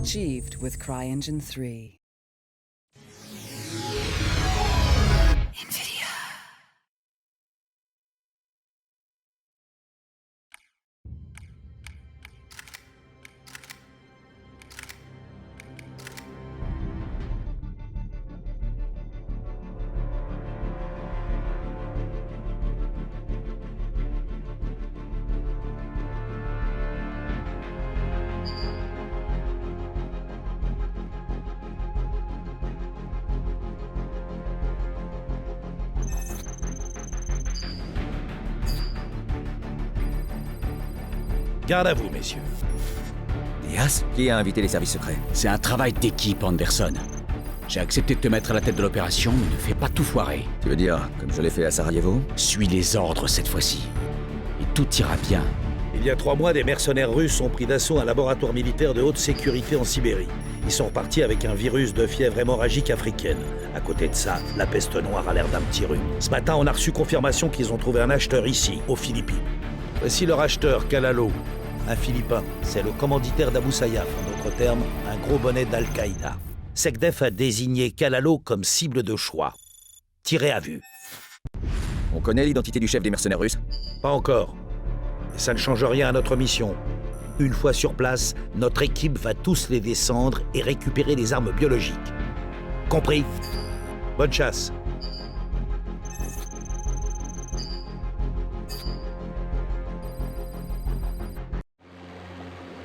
Achieved with CryEngine 3. NVIDIA. Garde à vous, messieurs. Diaz? Qui a invité les services secrets? C'est un travail d'équipe, Anderson. J'ai accepté de te mettre à la tête de l'opération, mais ne fais pas tout foirer. Tu veux dire, comme je l'ai fait à Sarajevo? Suis les ordres cette fois-ci. Et tout ira bien. Il y a 3 mois, des mercenaires russes ont pris d'assaut un laboratoire militaire de haute sécurité en Sibérie. Ils sont repartis avec un virus de fièvre hémorragique africaine. À côté de ça, la peste noire a l'air d'un petit rhume. Ce matin, on a reçu confirmation qu'ils ont trouvé un acheteur ici, aux Philippines. Voici leur acheteur, Kalalo. Un Philippin, c'est le commanditaire d'Abu Sayyaf, en d'autres termes, un gros bonnet d'Al-Qaïda. Sekdef a désigné Kalalo comme cible de choix. Tiré à vue. On connaît l'identité du chef des mercenaires russes? Pas encore. Et ça ne change rien à notre mission. Une fois sur place, notre équipe va tous les descendre et récupérer les armes biologiques. Compris? Bonne chasse.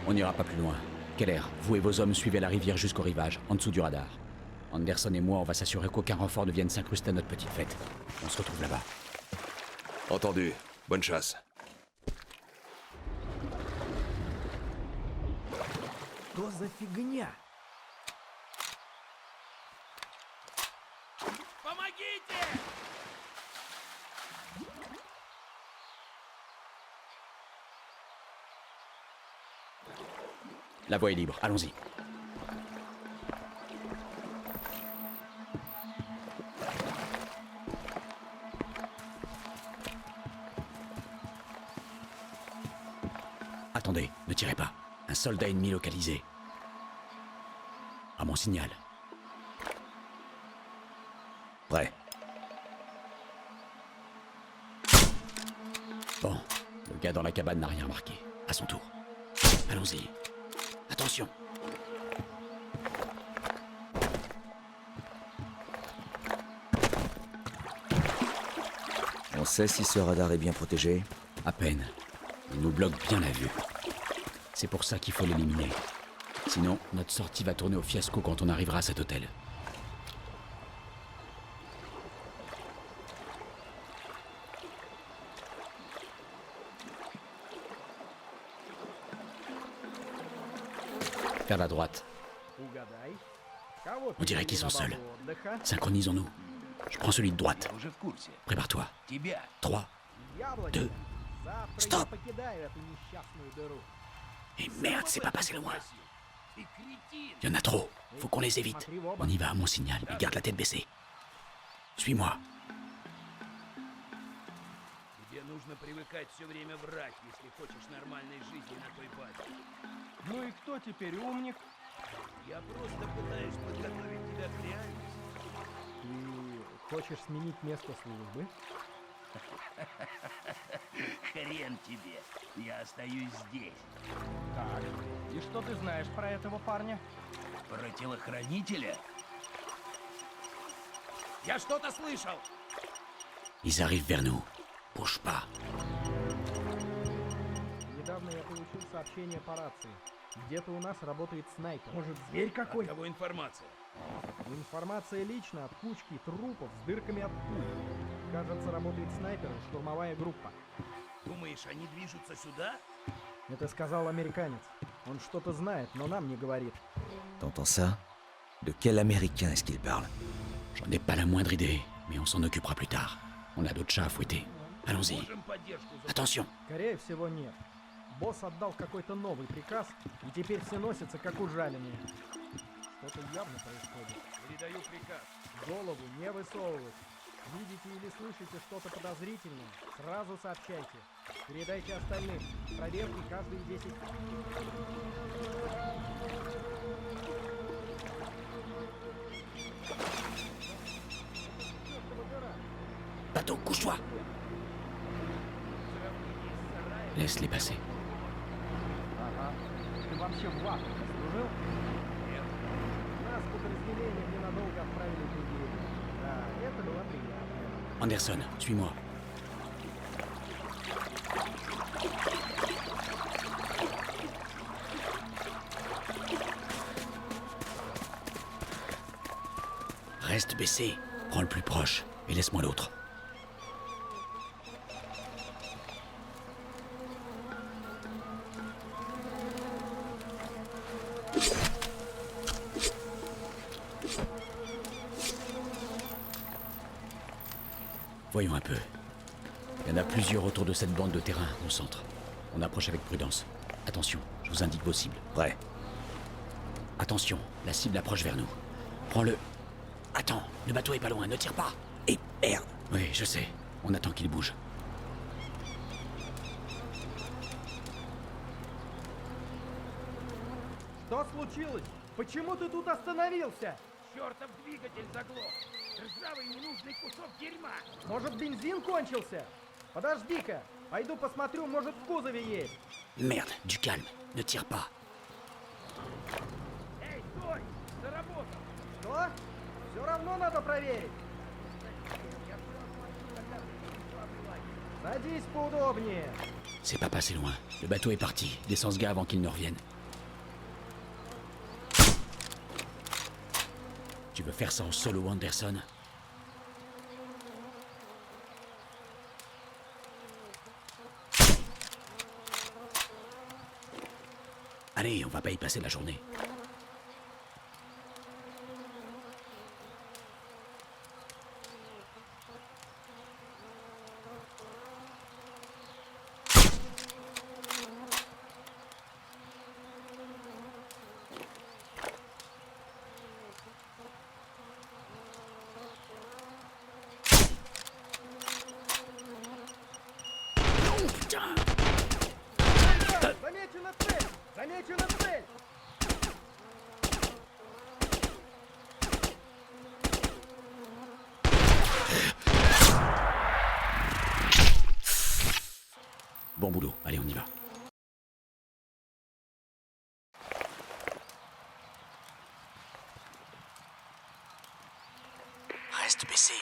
On n'ira pas plus loin. Keller, vous et vos hommes suivez la rivière jusqu'au rivage, en dessous du radar. Anderson et moi, on va s'assurer qu'aucun renfort ne vienne s'incruster à notre petite fête. On se retrouve là-bas. Entendu. Bonne chasse. Что за фигня? Помогите! La voie est libre, allons-y. Attendez, ne tirez pas. Un soldat ennemi localisé. À mon signal. Prêt. Bon, le gars dans la cabane n'a rien remarqué. À son tour. Allons-y. Attention. On sait si ce radar est bien protégé? À peine. Il nous bloque bien la vue. C'est pour ça qu'il faut l'éliminer. Sinon, notre sortie va tourner au fiasco quand on arrivera à cet hôtel. Vers la droite. Угадай. Кого On dirait qu'ils sont перевели на seuls. базу отдыха? Synchronisons-nous. Je prends celui de droite. Уже в курсе. Prépare-toi. Тебя. 3. Яблоки. Deux. Завтра Stop. я покидаю эту несчастную дыру. Et merde, c'est pas passé loin. Ты кретин. Il y en a trop. Faut qu'on les évite. On y va à mon signal, mais garde la tête baissée. Suis-moi. Тебе нужно привыкать все время врать, если хочешь нормальной жизни на той базе. Ну и кто теперь умник? Я просто пытаюсь подготовить тебя к реальности. Ты хочешь сменить место службы? Хрен тебе. Я остаюсь здесь. Так. И что ты знаешь про этого парня? Про телохранителя? Я что-то слышал. Ils arrivent vers nous. Bouge pas. Недавно я получил сообщение по рации. Где-то у нас работает снайпер. Может, зверь какой? От кого информация? Информация лично от кучки трупов с дырками от пуль. Кажется, работает снайпер и штурмовая группа. Думаешь, они движутся сюда? Это сказал американец. Он что-то знает, но нам не говорит. T'entends ça? De quel américain est-ce qu'il parle? J'en ai pas la moindre idée, mais on s'en occupera plus tard. On a d'autres chats à fouetter. Allons-y. Можем поддержку за... Attention. Скорее всего, нет. Босс отдал какой-то новый приказ, и теперь все носятся как ужаленные. Что-то явно происходит. Передаю приказ. Голову не высовывать. Видите или слышите что-то подозрительное, сразу сообщайте. Передайте остальным. Проверки каждые 10... Bateau, couche-toi. Laisse-les passer. Ага. Ты вообще в ВАК служил? Нет. Нас подразделение ненадолго отправили в Нигерию. Да, это было приятно. Anderson, suis-moi. Reste baissé. Prends le plus proche et laisse-moi l'autre. Voyons un peu. Il y en a plusieurs autour de cette bande de terrain, au centre. On approche avec prudence. Attention, je vous indique vos cibles. Prêt. Attention, la cible approche vers nous. Prends-le. Attends, le bateau est pas loin, ne tire pas. Et merde. Oui, je sais. On attend qu'il bouge. Что случилось? Почему ты тут остановился? Чертов двигатель заглох! Ржавый ненужный кусок дерьма! Может, бензин кончился? Подожди-ка, пойду посмотрю, может, в кузове есть. Merde, du calme. Ne tire pas. Эй, стой! Заработал! Что? Все равно надо проверить. Садись поудобнее. C'est pas passé loin. Le bateau est parti. Descends ce gars avant qu'il ne revienne. Tu veux faire ça en solo, Anderson? Allez, on va pas y passer la journée. Замечена цель! Замечена цель! Bon boulot, allez, on y va. Reste baissé.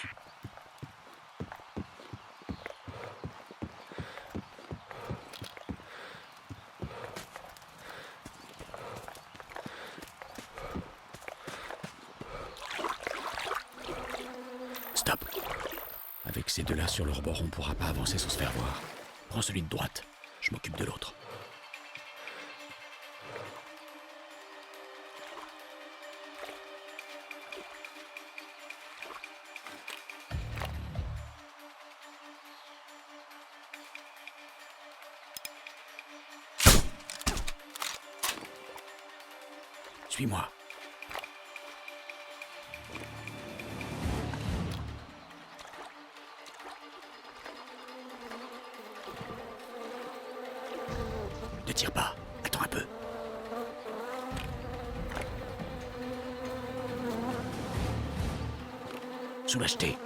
Stop. Avec ces deux-là sur leur bord, on pourra pas avancer sans se faire voir. Prends celui de droite. Je m'occupe de l'autre. Suis-moi. Ne tire pas. Attends un peu. Sous l'acheté.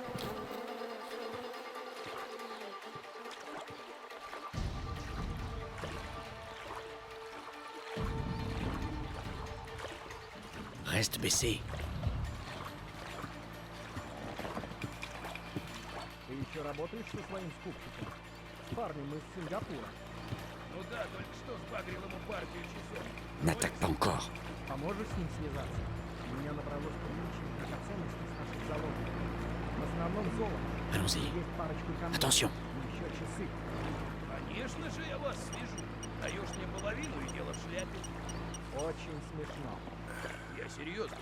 Reste baissé. Ты еще работаешь со своим скупщиком? Парнем из Сингапура. Ну да, только что сбагрил ему партию часов. N'attaque pas encore. Поможешь с ним связаться? Меня набралось приличие драгоценностей с наших заложников. В основном золото. Allons-y. Есть парочку камней. Attention. И еще часы. Конечно же я вас свяжу. Даешь мне половину и дело в шляпе. Очень смешно. Я серьезно.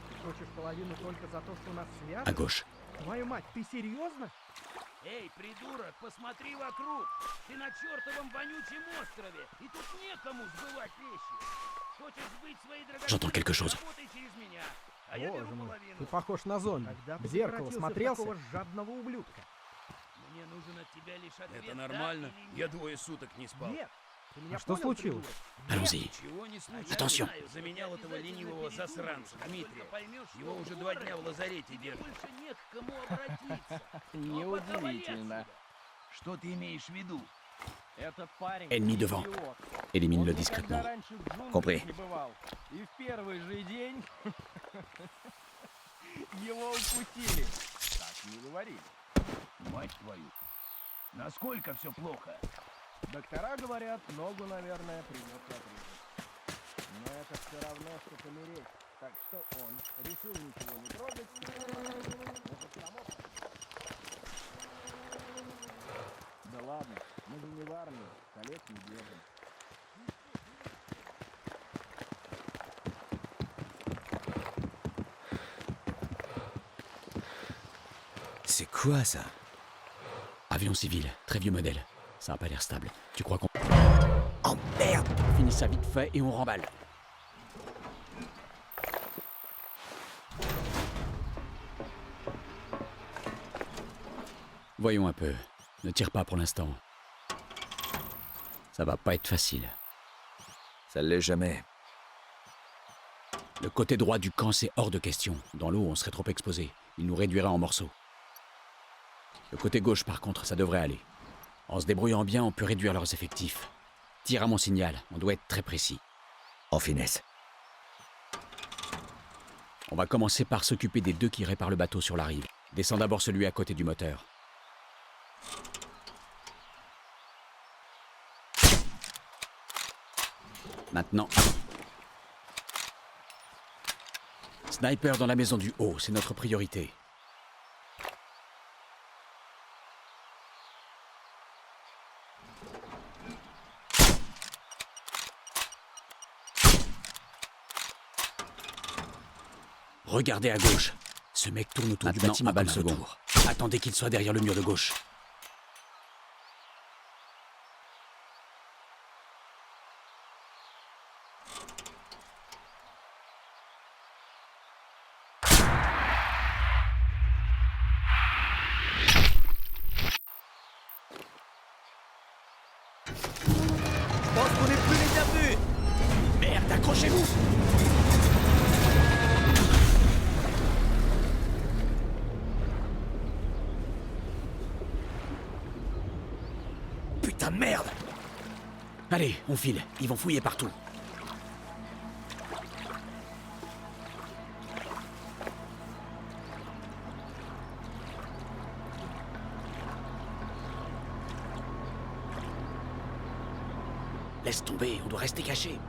Ты хочешь половину только за то, что нас À связывают? gauche. Твою мать, ты серьезно? Эй, придурок, посмотри вокруг. Ты на чертовом вонючем острове. И тут некому сбывать вещи. Хочешь сбыть свои J'entends quelque chose. драгоценности? Работай через меня. А я Боже беру мой, половину. ты похож на зомби. Когда В зеркало смотрелся? Такого жадного ублюдка. Мне нужен от тебя лишь ответ. Это да нормально? или нет. Я 2 суток не спал. Нет. Ты меня А что понял, случилось? придурок? Allons-y. Ничего не случилось. Attention. Знаю, Заменял ты этого обязательно ленивого передумаешь, засранца, как Дмитрия. только поймешь, Его что уже он 2 дня в дурак, лазарете тебе держат. больше не к кому обратиться. Неудивительно. Что ты имеешь в виду? Этот парень Ennemi devant. идиот. Élimine-le Он никогда discrètement. раньше в джунглях Compris. не бывал. И в первый же день его укусили. Так не говорили. Мать твою. Насколько все плохо? Доктора говорят, ногу, наверное, придется отрезать. Но это все равно, что помереть. Так что он решил ничего не трогать. Может, помог? Да ладно, мы же не в армии, колец не держим. C'est quoi ça? Avion civil, très vieux modèle. Ça a pas l'air stable. Tu crois qu'on... Oh merde! On finit ça vite fait et on remballe. Voyons un peu. Ne tire pas pour l'instant. Ça va pas être facile. Ça l'est jamais. Le côté droit du camp, c'est hors de question. Dans l'eau, on serait trop exposé. Il nous réduirait en morceaux. Le côté gauche, par contre, ça devrait aller. En se débrouillant bien, on peut réduire leurs effectifs. Tire à mon signal, on doit être très précis. En finesse. On va commencer par s'occuper des 2 qui réparent le bateau sur la rive. Descends d'abord celui à côté du moteur. Maintenant. Sniper dans la maison du haut, c'est notre priorité. Regardez à gauche. Ce mec tourne autour du bâtiment comme un vautour. Attendez qu'il soit derrière le mur de gauche. Je pense qu'on est plus les bienvenus! Merde, accrochez-vous! Putain de merde! Allez, on file. Ils vont fouiller partout. Laisse tomber, on doit rester caché.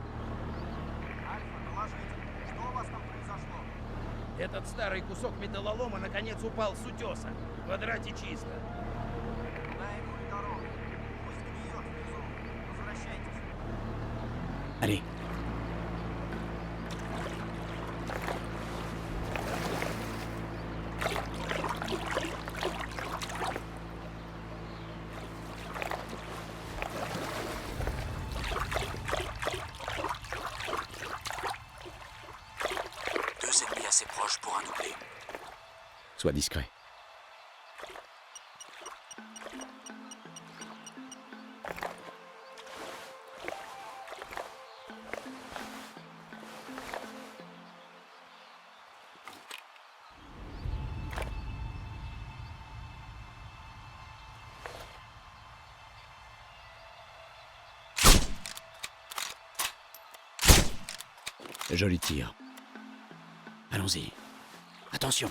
Этот старый кусок металлолома наконец упал с утеса. В квадрате чисто. Allez. Deux ennemis assez proches pour un doublé. Sois discret. Joli tir. Allons-y. Attention.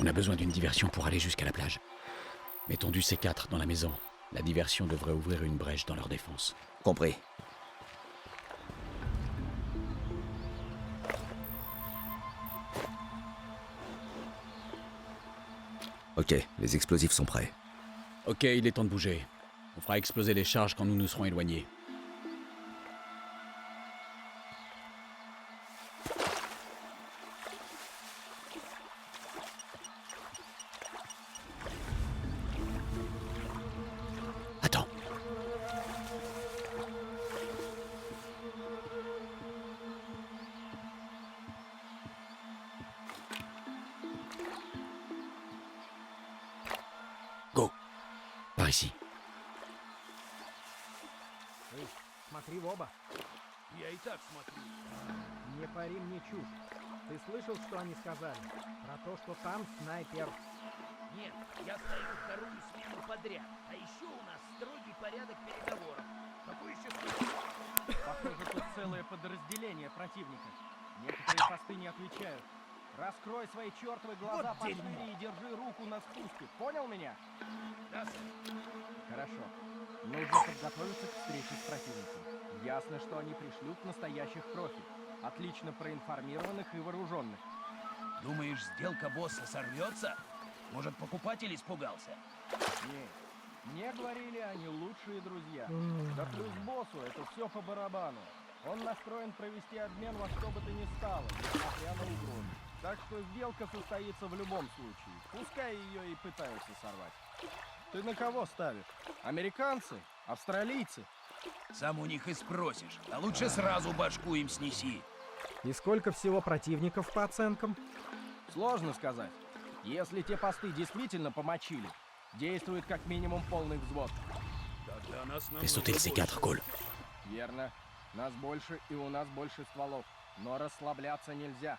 On a besoin d'une diversion pour aller jusqu'à la plage. Mettons du C4 dans la maison. La diversion devrait ouvrir une brèche dans leur défense. Compris. Ok, les explosifs sont prêts. Ok, il est temps de bouger. On fera exploser les charges quand nous nous serons éloignés. Attends. Go. Par ici. Эй, смотри в оба. Я и так смотрю. Не пари мне чушь. Ты слышал, что они сказали? Про то, что там снайпер. Нет, я стою вторую смену подряд. А еще у нас строгий порядок переговоров. Какой еще Похоже, тут целое подразделение противника. Некоторые посты не отвечают. Раскрой свои чертовы глаза Вот пошире дерьмо. и держи руку на спуске. Понял меня? Да, сэр. Хорошо. Нужно подготовиться к встрече с противником. Ясно, что они пришлют настоящих профи. Отлично проинформированных и вооруженных. Думаешь, сделка босса сорвется? Может, покупатель испугался? Нет. Мне говорили, они лучшие друзья. Да плюс боссу это все по барабану. Он настроен провести обмен во что бы то ни стало, несмотря на угрозы. Так что сделка состоится в любом случае. Пускай ее и пытаются сорвать. Ты на кого ставишь? Американцы? Австралийцы? Сам у них и спросишь. А лучше сразу башку им снеси. И сколько всего противников по оценкам? Сложно сказать. Если те посты действительно помочили, действует как минимум полный взвод. Тогда нас Fais sauter le C4, Cole. Верно. Нас больше и у нас больше стволов. Но расслабляться нельзя.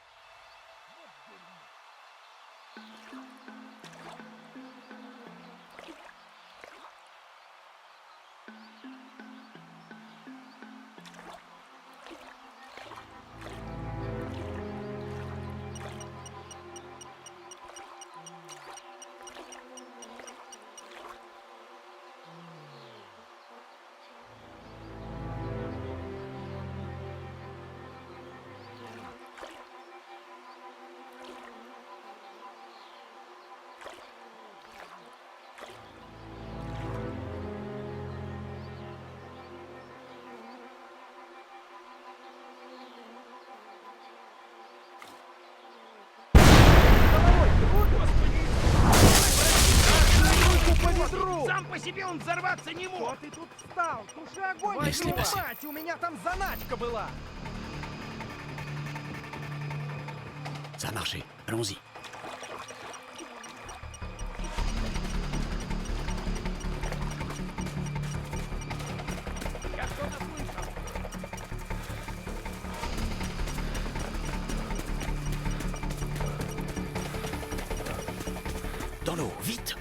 Сам по себе он взорваться не мог! Что ты тут встал? Туши огонь! Если твою бы- мать, у меня там заначка была! Ça a marché. Allons-y. Я что-то слышал! Dans l'eau, vite!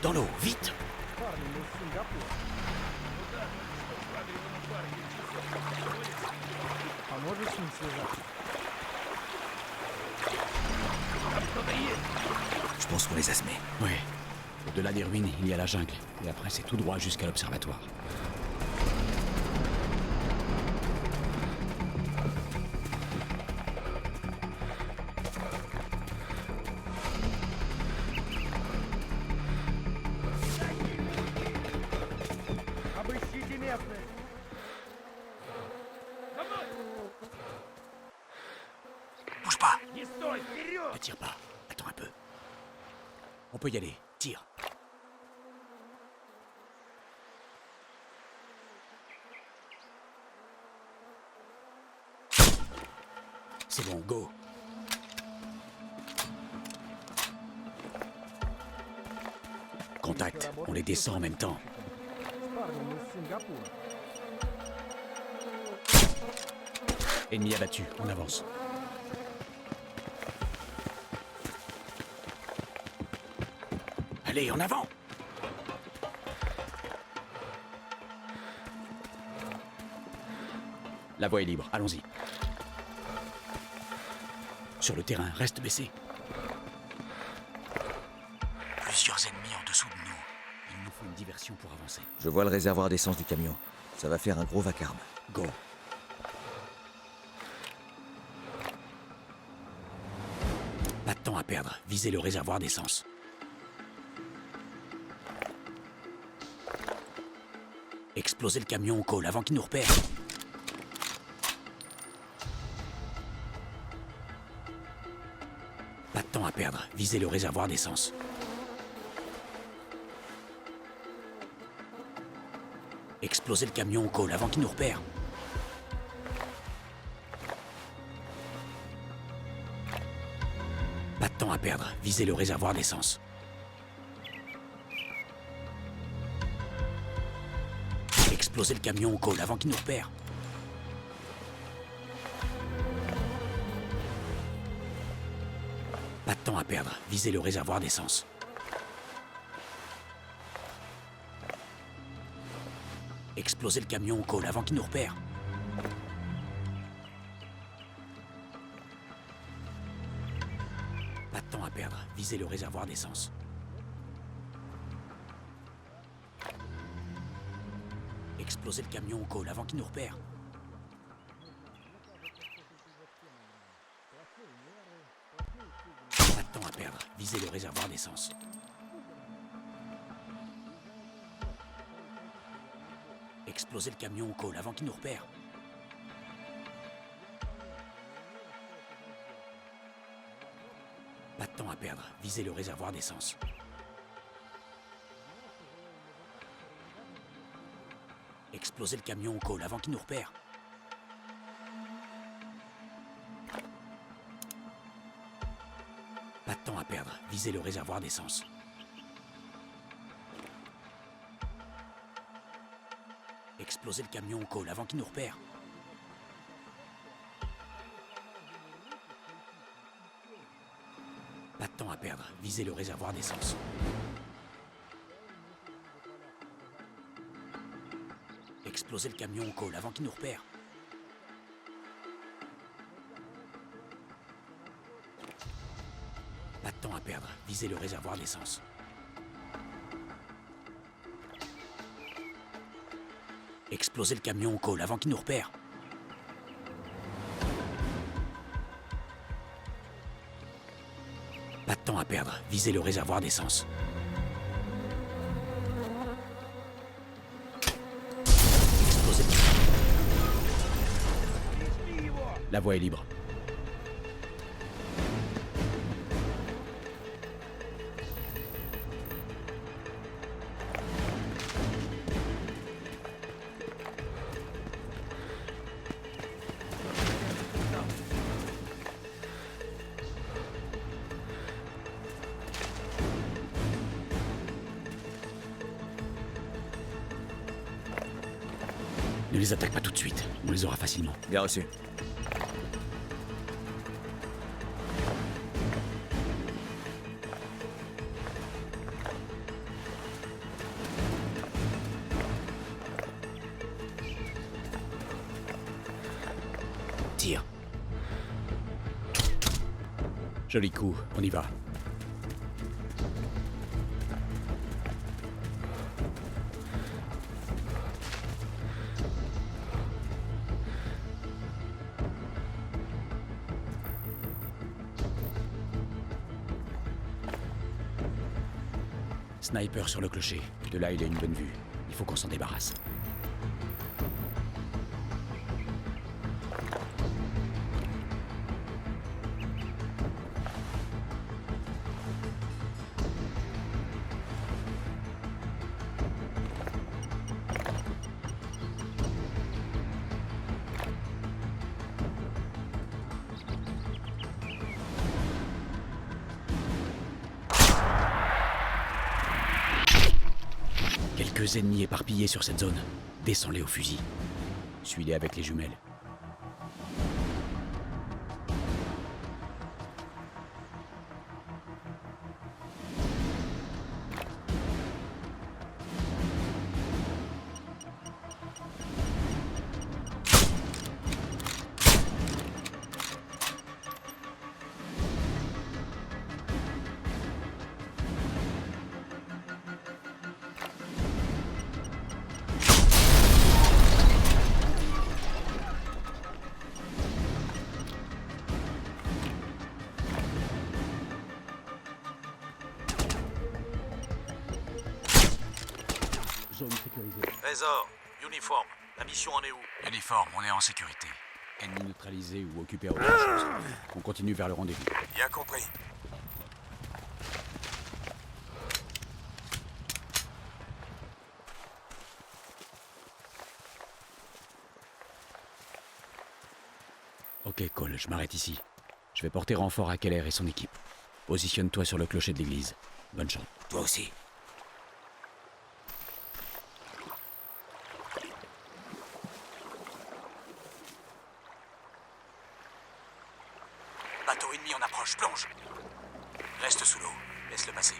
Dans l'eau, vite! Парни, мы из Сингапура. Поможешь с ним связаться? Je pense qu'on les a semés. Ouais. Au-delà des ruines, il y a la jungle. Et après, c'est tout droit jusqu'à l'observatoire. On peut y aller. Tire. C'est bon, go. Contact. On les descend en même temps. С парнем из Сингапура. Ennemi abattu. On avance. Allez, en avant! La voie est libre, allons-y. Sur le terrain, reste baissé. Plusieurs ennemis en dessous de nous. Il nous faut une diversion pour avancer. Je vois le réservoir d'essence du camion. Ça va faire un gros vacarme. Go. Pas de temps à perdre. Visez le réservoir d'essence. Explosez le camion au col avant qu'il nous repère. Pas de temps à perdre. Visez le réservoir d'essence. Explosez le camion au col avant qu'il nous repère. Pas de temps à perdre. Visez le réservoir d'essence. Explosez le camion au col avant qu'il nous repère. Pas de temps à perdre. Visez le réservoir d'essence. Explosez le camion au col avant qu'il nous repère. Pas de temps à perdre. Visez le réservoir d'essence. Explosez le camion au col avant qu'il nous repère. Pas de temps à perdre. Visez le réservoir d'essence. Explosez le camion au col avant qu'il nous repère. Pas de temps à perdre. Visez le réservoir d'essence. Explosez le camion au col avant qu'il nous repère. Pas de temps à perdre. Visez le réservoir d'essence. Explosez le camion au col avant qu'il nous repère. Pas de temps à perdre. Visez le réservoir d'essence. Explosez le camion au col avant qu'il nous repère. Pas de temps à perdre. Visez le réservoir d'essence. Explosez le camion au col avant qu'il nous repère. Pas de temps à perdre. Visez le réservoir d'essence. Explosez. La voie est libre. Ne les attaque pas tout de suite. On les aura facilement. Bien reçu. Tire. Joli coup, on y va. Sniper sur le clocher. De là, il a une bonne vue. Il faut qu'on s'en débarrasse. quelques ennemis éparpillés sur cette zone. Descends-les au fusil. Suis-les avec les jumelles. Zone sécurisée. Trésor, uniforme, la mission en est où? Uniforme, on est en sécurité. Ennemi neutralisé ou occupé à autre chose. On continue vers le rendez-vous. Bien compris. Ok, Cole, je m'arrête ici. Je vais porter renfort à Keller et son équipe. Positionne-toi sur le clocher de l'église. Bonne chance. Toi aussi. Bateau ennemi en approche, plonge. Reste sous l'eau, laisse-le passer.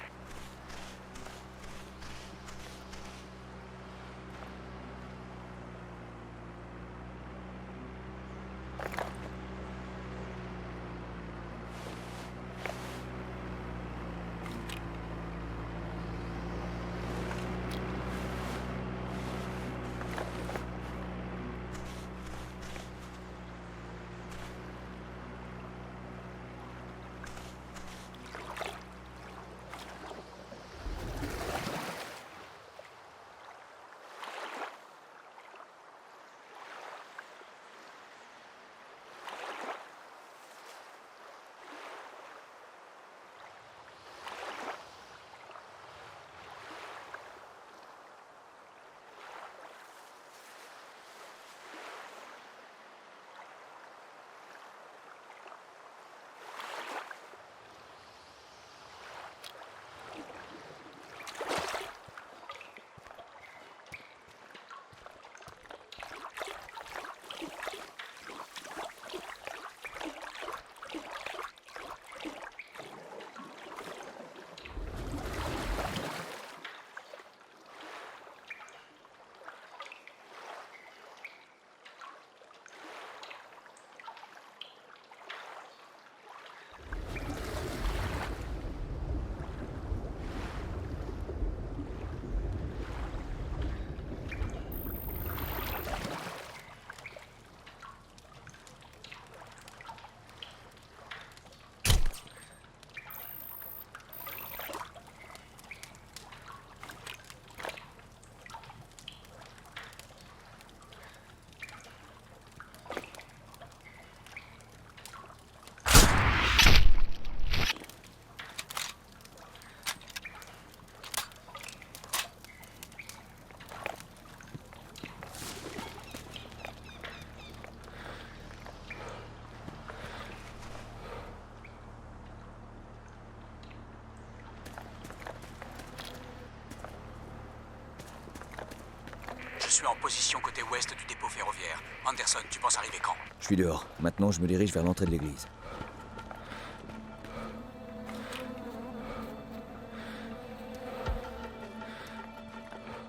Je suis en position côté ouest du dépôt ferroviaire. Anderson, tu penses arriver quand? Je suis dehors. Maintenant, je me dirige vers l'entrée de l'église.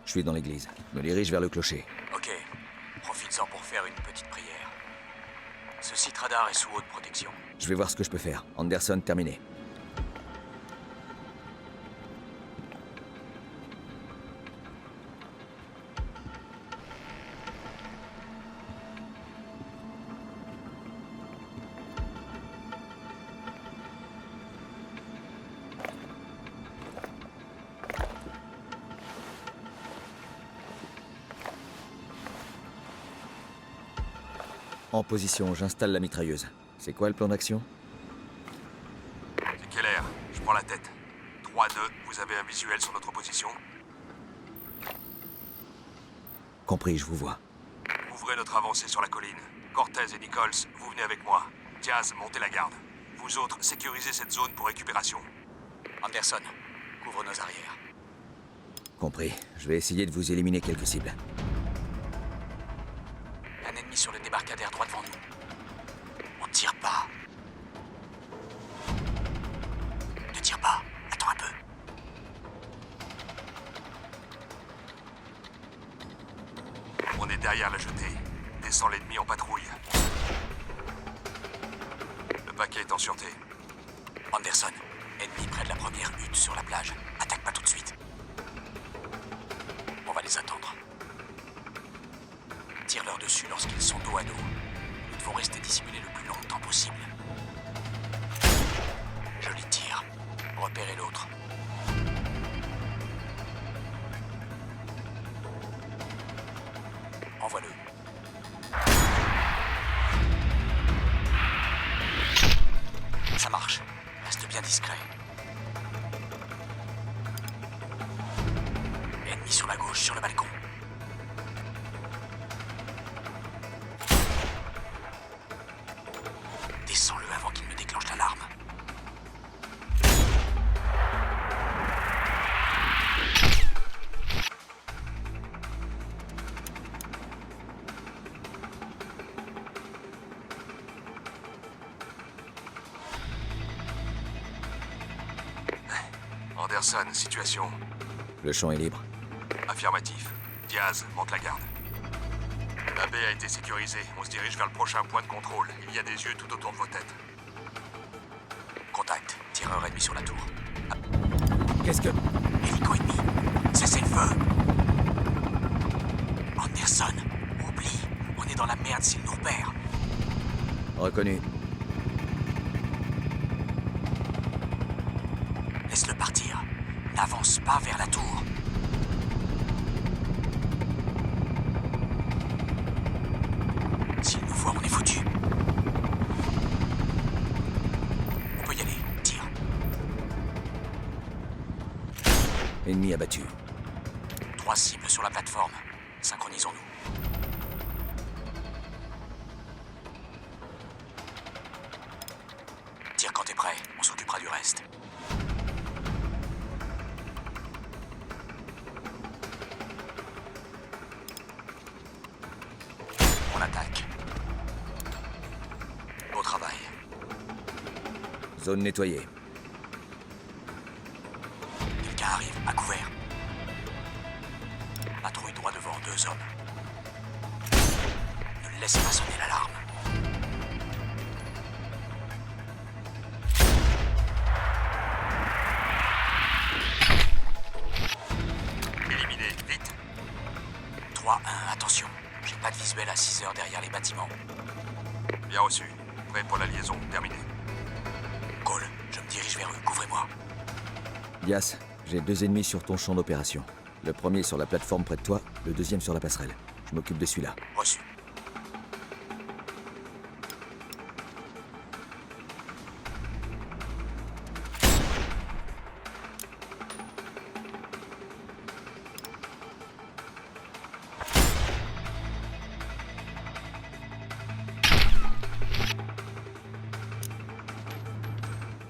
Je suis dans l'église. Je me dirige vers le clocher. Ok. Profites-en pour faire une petite prière. Ce site radar est sous haute protection. Je vais voir ce que je peux faire. Anderson, terminé. En position, j'installe la mitrailleuse. C'est quoi le plan d'action? C'est Keller, je prends la tête. 3-2, vous avez un visuel sur notre position? Compris, je vous vois. Ouvrez notre avancée sur la colline. Cortez et Nichols, vous venez avec moi. Diaz, montez la garde. Vous autres, sécurisez cette zone pour récupération. Anderson, couvre nos arrières. Compris. Je vais essayer de vous éliminer quelques cibles. Un ennemi sur le débarcadère droit devant nous. On tire pas. Ne tire pas. Attends un peu. On est derrière la jetée. Descends l'ennemi en patrouille. Le paquet est en sûreté. Anderson, ennemi près de la première hutte sur la plage. Attaque pas tout de suite. On va les attendre. Tire-leur dessus lorsqu'ils sont dos à dos. Nous devons rester dissimulés le plus longtemps possible. Joli tir. Repérez l'autre. Envoie-le. Ça marche. Reste bien discret. Ennemi sur la gauche, sur le balcon. Descends-le avant qu'il ne déclenche l'alarme. Anderson, situation. Le champ est libre. Affirmatif. Diaz, monte la garde. La baie a été sécurisée. On se dirige vers le prochain point de contrôle. Il y a des yeux tout autour de vos têtes. Contact. Tireur ennemi sur la tour. Qu'est-ce que... Hélico ennemi. Cessez le feu. Anderson, oublie. On est dans la merde s'il nous repère. Reconnu. Laisse-le partir. N'avance pas vers la tour. S'il nous voit, on est foutu. On peut y aller. Tire. Ennemi abattu. 3 cibles sur la plateforme. Synchronisons-nous. Tire quand t'es prêt. On s'occupera du reste. On attaque. Beau travail. Zone nettoyée. Quelqu'un arrive, à couvert. Patrouille droit devant, 2 hommes. Ne laisse pas sonner l'alarme. Éliminé, vite. 3-1, attention. J'ai pas de visuel à 6 heures derrière les bâtiments. Bien reçu. Prêt pour la liaison, terminé. Cole, je me dirige vers eux, couvrez-moi. Yas, j'ai 2 ennemis sur ton champ d'opération. Le premier sur la plateforme près de toi, le deuxième sur la passerelle. Je m'occupe de celui-là. Reçu.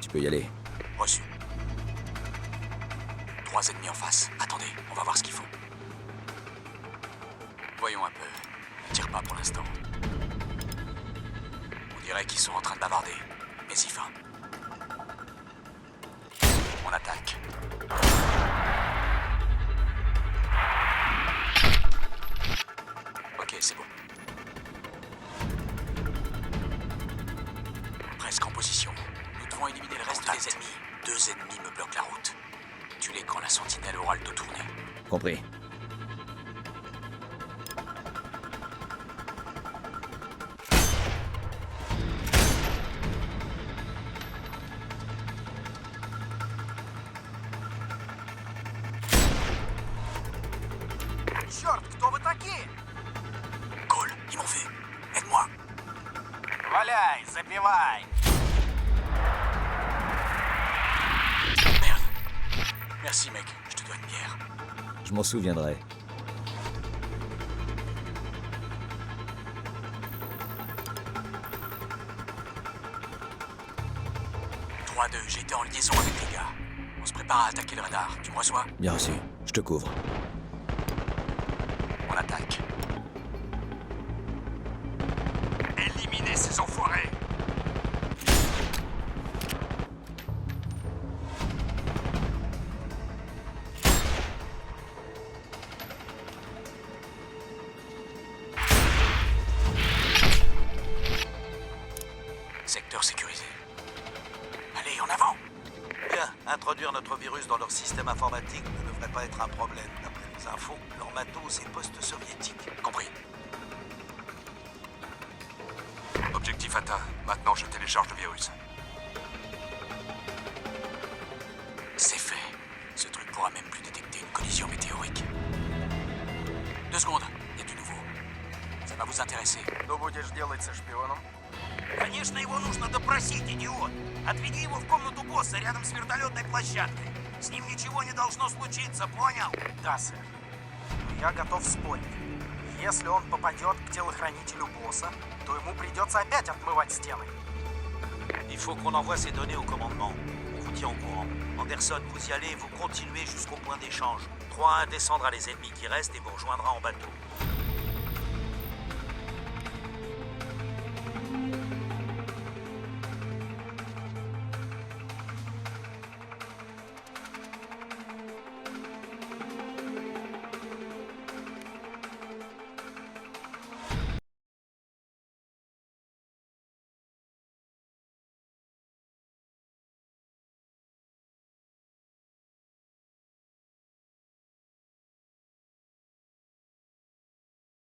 Tu peux y aller. Reçu. 3 ennemis en face. Attendez, on va voir ce qu'ils font. Voyons un peu. Ne tire pas pour l'instant. On dirait qu'ils sont en train de bavarder. Mais y fin. On attaque. Ok, c'est bon. Presque en position. Nous devons éliminer le reste des ennemis. 2 ennemis me bloquent la route. Tue-les quand la sentinelle aura le dos tourné. Compris. Черт, кто вы такие? Cole, ils m'ont vu. Aide-moi. Валяй, забивай! Merde. Merci, mec. Je te dois une bière. Je m'en souviendrai. J'ai été en liaison avec les gars. On se prépare à attaquer le radar. Tu me reçois? Bien reçu. Je te couvre. On attaque. Éliminez ces enfoirés! Secteur sécurisé. Allez, en avant! Bien, introduire notre virus dans leur système informatique ne devrait pas être un problème. D'après nos infos, leur matos est post-soviétique. Compris. Objectif atteint. Maintenant, je télécharge le virus. C'est fait. Ce truc pourra même plus détecter une collision météorique. 2 secondes. Il y a du nouveau. Ça va vous intéresser. Что будешь делать со шпионом? Конечно, его нужно допросить, идиот. Отведи его в комнату босса рядом с вертолетной площадкой. С ним ничего не должно случиться, понял? Да, сэр. Но я готов спорить. Если он попадет к телохранителю босса, то ему придется опять отмывать стены. Il faut qu'on envoie ces données au commandement. On vous tient au courant. Anderson, vous y allez et vous continuez jusqu'au point d'échange. 3-1 descendra les ennemis qui restent et vous rejoindra en bateau.